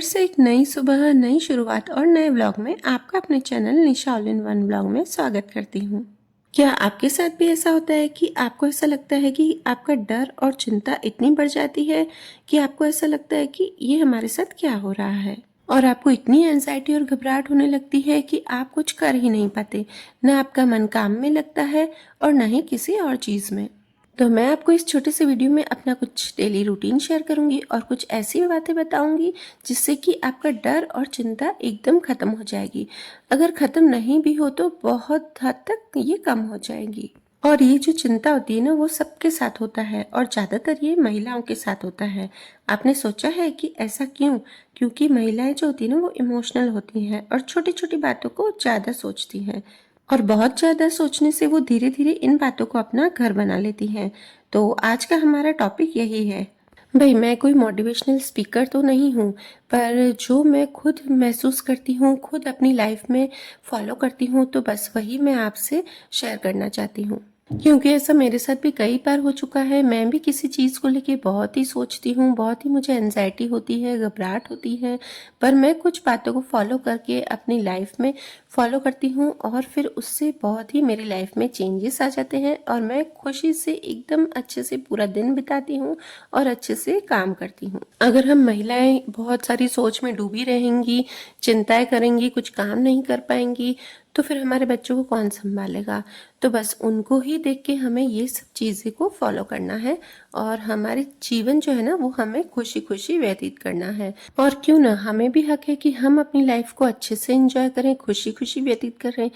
से एक नई सुबह, नई शुरुआत और नए व्लॉग में आपका अपने channel Nisha all in one vlog में स्वागत करती हूँ। क्या आपके साथ भी ऐसा होता है कि आपको ऐसा लगता है कि आपका डर और चिंता इतनी बढ़ जाती है कि आपको ऐसा लगता है कि ये हमारे साथ क्या हो रहा है, और आपको इतनी एंजाइटी और घबराहट होने लगती है कि आप कुछ कर ही नहीं पाते, ना आपका मन काम में लगता है और ना ही किसी और चीज़ में। तो मैं आपको इस छोटे से वीडियो में अपना कुछ डेली रूटीन शेयर करूंगी और कुछ ऐसी बातें बताऊंगी जिससे कि आपका डर और चिंता एकदम ख़त्म हो जाएगी। अगर ख़त्म नहीं भी हो तो बहुत हद तक ये कम हो जाएगी। और ये जो चिंता होती है ना, वो सबके साथ होता है और ज़्यादातर ये महिलाओं के साथ होता है। आपने सोचा है कि ऐसा क्यों? क्योंकि महिलाएं जो होती है ना, वो इमोशनल होती हैं और छोटी छोटी बातों को ज़्यादा सोचती हैं, और बहुत ज़्यादा सोचने से वो धीरे धीरे इन बातों को अपना घर बना लेती हैं। तो आज का हमारा टॉपिक यही है। भाई, मैं कोई मोटिवेशनल स्पीकर तो नहीं हूँ, पर जो मैं खुद महसूस करती हूँ, खुद अपनी लाइफ में फॉलो करती हूँ, तो बस वही मैं आपसे शेयर करना चाहती हूँ। क्योंकि ऐसा मेरे साथ भी कई बार हो चुका है। मैं भी किसी चीज़ को लेके बहुत ही सोचती हूँ, बहुत ही मुझे एंजाइटी होती है, घबराहट होती है, पर मैं कुछ बातों को फॉलो करके अपनी लाइफ में फॉलो करती हूँ और फिर उससे बहुत ही मेरी लाइफ में चेंजेस आ जाते हैं और मैं खुशी से एकदम अच्छे से पूरा दिन बिताती हूँ और अच्छे से काम करती हूँ। अगर हम महिलाएं बहुत सारी सोच में डूबी रहेंगी, चिंताएं करेंगी, कुछ काम नहीं कर पाएंगी, तो फिर हमारे बच्चों को कौन संभालेगा? तो बस उनको ही देख के हमें ये सब चीज़ें को फॉलो करना है और हमारे जीवन जो है ना, वो हमें खुशी खुशी व्यतीत करना है। और क्यों ना, हमें भी हक है कि हम अपनी लाइफ को अच्छे से एंजॉय करें, खुशी खुशी व्यतीत करें।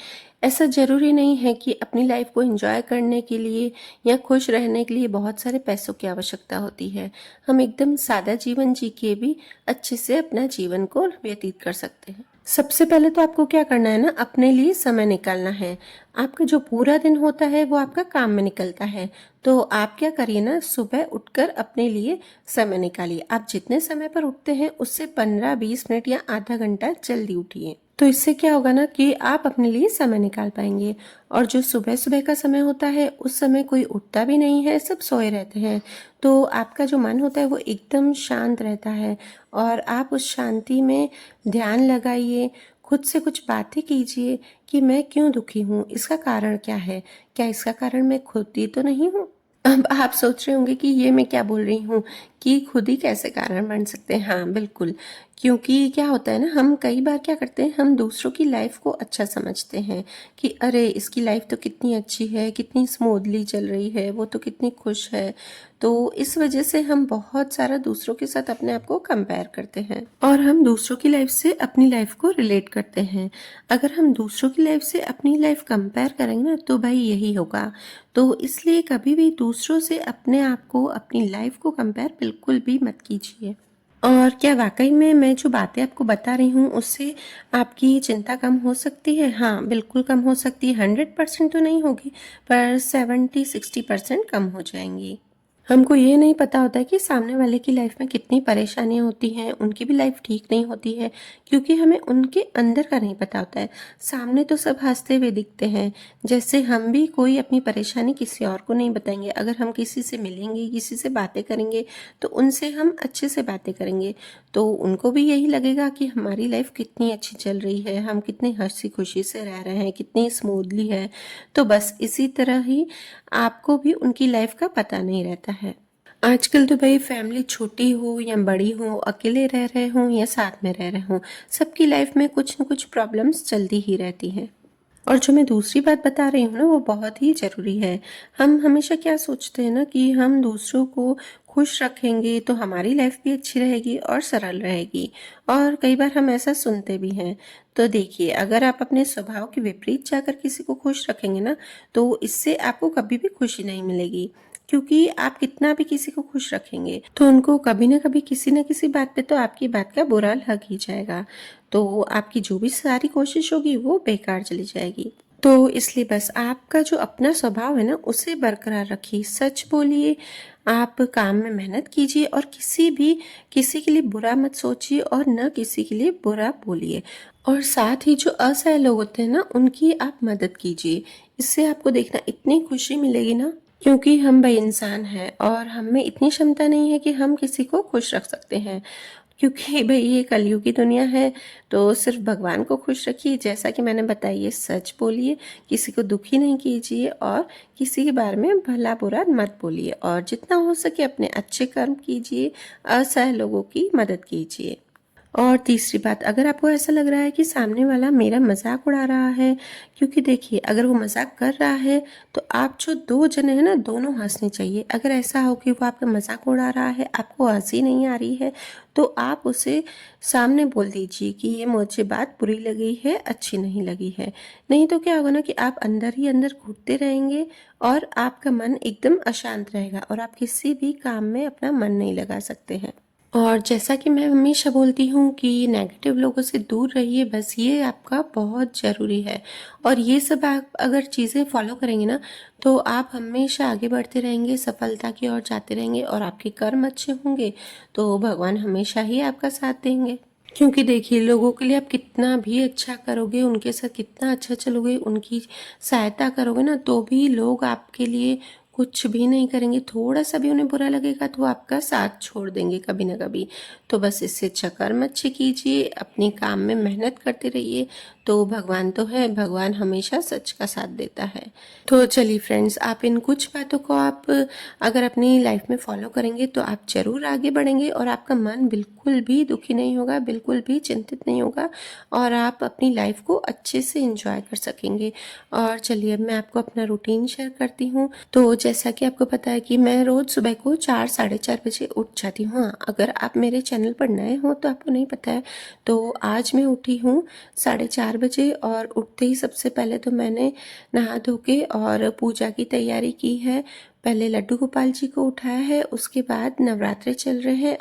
ऐसा ज़रूरी नहीं है कि अपनी लाइफ को एंजॉय करने के लिए या खुश रहने के लिए बहुत सारे पैसों की आवश्यकता होती है। हम एकदम सादा जीवन जी के भी अच्छे से अपना जीवन को व्यतीत कर सकते हैं। सबसे पहले तो आपको क्या करना है ना, अपने लिए समय निकालना है। आपका जो पूरा दिन होता है वो आपका काम में निकलता है, तो आप क्या करिए ना, सुबह उठकर अपने लिए समय निकालिए। आप जितने समय पर उठते हैं उससे 15-20 मिनट या आधा घंटा जल्दी उठिए। तो इससे क्या होगा ना कि आप अपने लिए समय निकाल पाएंगे। और जो सुबह सुबह का समय होता है उस समय कोई उठता भी नहीं है, सब सोए रहते हैं, तो आपका जो मन होता है वो एकदम शांत रहता है और आप उस शांति में ध्यान लगाइए, खुद से कुछ बातें कीजिए कि मैं क्यों दुखी हूँ, इसका कारण क्या है, क्या इसका कारण मैं खुद ही तो नहीं हूँ। अब आप सोच रहे होंगे कि ये मैं क्या बोल रही हूँ कि खुद ही कैसे कारण बन सकते हैं। हाँ बिल्कुल, क्योंकि क्या होता है ना, हम कई बार क्या करते हैं, हम दूसरों की लाइफ को अच्छा समझते हैं कि अरे इसकी लाइफ तो कितनी अच्छी है, कितनी स्मूथली चल रही है, वो तो कितनी खुश है। तो इस वजह से हम बहुत सारा दूसरों के साथ अपने आप को कंपेयर करते हैं और हम दूसरों की लाइफ से अपनी लाइफ को रिलेट करते हैं। अगर हम दूसरों की लाइफ से अपनी लाइफ कंपेयर करेंगे ना, तो भाई यही होगा। तो इसलिए कभी भी दूसरों से अपने आप को, अपनी लाइफ को कंपेयर बिल्कुल भी मत कीजिए। और क्या वाकई में मैं जो बातें आपको बता रही हूँ उससे आपकी चिंता कम हो सकती है? हाँ बिल्कुल कम हो सकती है। 100% तो नहीं होगी, पर 70-60% कम हो जाएंगी। हमको ये नहीं पता होता है कि सामने वाले की लाइफ में कितनी परेशानियां होती हैं, उनकी भी लाइफ ठीक नहीं होती है, क्योंकि हमें उनके अंदर का नहीं पता होता है। सामने तो सब हंसते हुए दिखते हैं, जैसे हम भी कोई अपनी परेशानी किसी और को नहीं बताएंगे। अगर हम किसी से मिलेंगे, किसी से बातें करेंगे, तो उनसे हम अच्छे से बातें करेंगे, तो उनको भी यही लगेगा कि हमारी लाइफ कितनी अच्छी चल रही है, हम कितनी हंसी खुशी से रह रहे हैं, कितनी स्मूथली है। तो बस इसी तरह ही आपको भी उनकी लाइफ का पता नहीं रहता है। आजकल तो भाई फैमिली छोटी हो या बड़ी हो, अकेले रह रहे हों या साथ में रह रहे हों, सबकी लाइफ में कुछ न कुछ प्रॉब्लम्स चलती ही रहती हैं। और जो मैं दूसरी बात बता रही हूँ ना, वो बहुत ही ज़रूरी है। हम हमेशा क्या सोचते हैं ना कि हम दूसरों को खुश रखेंगे तो हमारी लाइफ भी अच्छी रहेगी और सरल रहेगी, और कई बार हम ऐसा सुनते भी हैं। तो देखिए, अगर आप अपने स्वभाव के विपरीत जाकर किसी को खुश रखेंगे ना, तो इससे आपको कभी भी खुशी नहीं मिलेगी, क्योंकि आप कितना भी किसी को खुश रखेंगे तो उनको कभी ना कभी किसी न किसी बात पे तो आपकी बात का बुरा लग ही जाएगा, तो आपकी जो भी सारी कोशिश होगी वो बेकार चली जाएगी। तो इसलिए बस आपका जो अपना स्वभाव है ना, उसे बरकरार रखिए, सच बोलिए, आप काम में मेहनत कीजिए और किसी के लिए बुरा मत सोचिए और न किसी के लिए बुरा बोलिए। और साथ ही जो असहाय लोग होते हैं ना, उनकी आप मदद कीजिए। इससे आपको देखना इतनी खुशी मिलेगी ना, क्योंकि हम भाई इंसान हैं और हम में इतनी क्षमता नहीं है कि हम किसी को खुश रख सकते हैं। क्योंकि भई ये कलयुग की दुनिया है, तो सिर्फ़ भगवान को खुश रखिए, जैसा कि मैंने बताइए सच बोलिए, किसी को दुखी नहीं कीजिए और किसी के बारे में भला-बुरा मत बोलिए और जितना हो सके अपने अच्छे कर्म कीजिए, असहाय लोगों की मदद कीजिए। और तीसरी बात, अगर आपको ऐसा लग रहा है कि सामने वाला मेरा मज़ाक उड़ा रहा है, क्योंकि देखिए अगर वो मज़ाक कर रहा है तो आप जो 2 जने हैं ना, दोनों हँसने चाहिए। अगर ऐसा हो कि वो आपका मज़ाक उड़ा रहा है, आपको हँसी नहीं आ रही है, तो आप उसे सामने बोल दीजिए कि ये मुझे बात बुरी लगी है, अच्छी नहीं लगी है। नहीं तो क्या होगा ना कि आप अंदर ही अंदर घुटते रहेंगे और आपका मन एकदम अशांत रहेगा और आप किसी भी काम में अपना मन नहीं लगा सकते हैं। और जैसा कि मैं हमेशा बोलती हूँ कि नेगेटिव लोगों से दूर रहिए, बस ये आपका बहुत ज़रूरी है। और ये सब आप अगर चीज़ें फॉलो करेंगे ना, तो आप हमेशा आगे बढ़ते रहेंगे, सफलता की ओर जाते रहेंगे और आपके कर्म अच्छे होंगे, तो भगवान हमेशा ही आपका साथ देंगे। क्योंकि देखिए लोगों के लिए आप कितना भी अच्छा करोगे, उनके साथ कितना अच्छा चलोगे, उनकी सहायता करोगे ना, तो भी लोग आपके लिए कुछ भी नहीं करेंगे। थोड़ा-सा भी उन्हें बुरा लगेगा तो वो आपका साथ छोड़ देंगे कभी ना कभी। तो बस इससे अच्छा कर्म अच्छे कीजिए, अपने काम में मेहनत करते रहिए, तो भगवान तो है, भगवान हमेशा सच का साथ देता है। तो चलिए फ्रेंड्स, आप इन कुछ बातों को आप अगर अपनी लाइफ में फॉलो करेंगे तो आप ज़रूर आगे बढ़ेंगे और आपका मन बिल्कुल भी दुखी नहीं होगा, बिल्कुल भी चिंतित नहीं होगा और आप अपनी लाइफ को अच्छे से एंजॉय कर सकेंगे। और चलिए अब मैं आपको अपना रूटीन शेयर करती हूँ। तो जैसा कि आपको पता है कि मैं रोज़ सुबह को 4 साढ़े 4 बजे उठ जाती हूँ। हाँ, अगर आप मेरे चैनल पर नए हो तो आपको नहीं पता है, तो आज मैं उठी हूँ साढ़े 4 बजे और उठते ही सबसे पहले तो मैंने नहा धो के और पूजा की तैयारी की है। पहले लड्डू गोपाल जी को उठाया है, उसके बाद नवरात्रे चल रहे हैं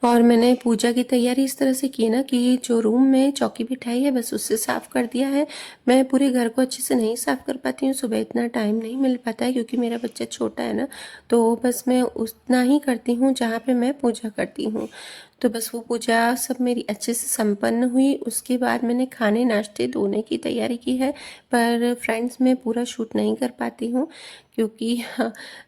और मैंने पूजा की तैयारी इस तरह से की ना कि जो रूम में चौकी बिठाई है बस उससे साफ़ कर दिया है। मैं पूरे घर को अच्छे से नहीं साफ़ कर पाती हूँ, सुबह इतना टाइम नहीं मिल पाता है क्योंकि मेरा बच्चा छोटा है ना, तो बस मैं उतना ही करती हूँ जहाँ पे मैं पूजा करती हूँ। तो बस वो पूजा सब मेरी अच्छे से संपन्न हुई। उसके बाद मैंने खाने नाश्ते धोने की तैयारी की है, पर फ्रेंड्स मैं पूरा शूट नहीं कर पाती हूँ क्योंकि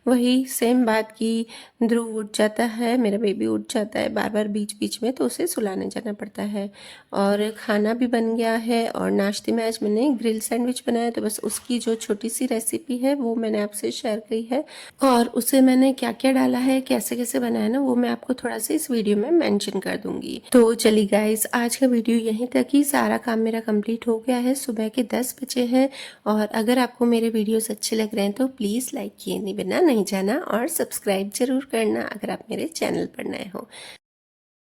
वही सेम बात कि ध्रुव उठ जाता है, मेरा बेबी उठ जाता है बार-बार बीच-बीच में, तो उसे सुलाने जाना पड़ता है। और खाना भी बन गया है और नाश्ते में आज मैंने ग्रिल सैंडविच बनाया, तो बस उसकी जो छोटी-सी रेसिपी है वो मैंने आपसे शेयर की है और उसे मैंने क्या-क्या डाला है, कैसे-कैसे बनाया ना, वो मैं आपको थोड़ा-सा इस वीडियो में मेंशन कर दूँगी। तो चलिए गाइस, आज का वीडियो यहीं तक ही, सारा काम मेरा कंप्लीट हो गया है, सुबह के 10 बजे हैं और अगर आपको मेरे वीडियोस अच्छे लग रहे हैं तो प्लीज़ लाइक किए बिना नहीं जाना और सब्सक्राइब ज़रूर करना अगर आप मेरे चैनल पर नए हो।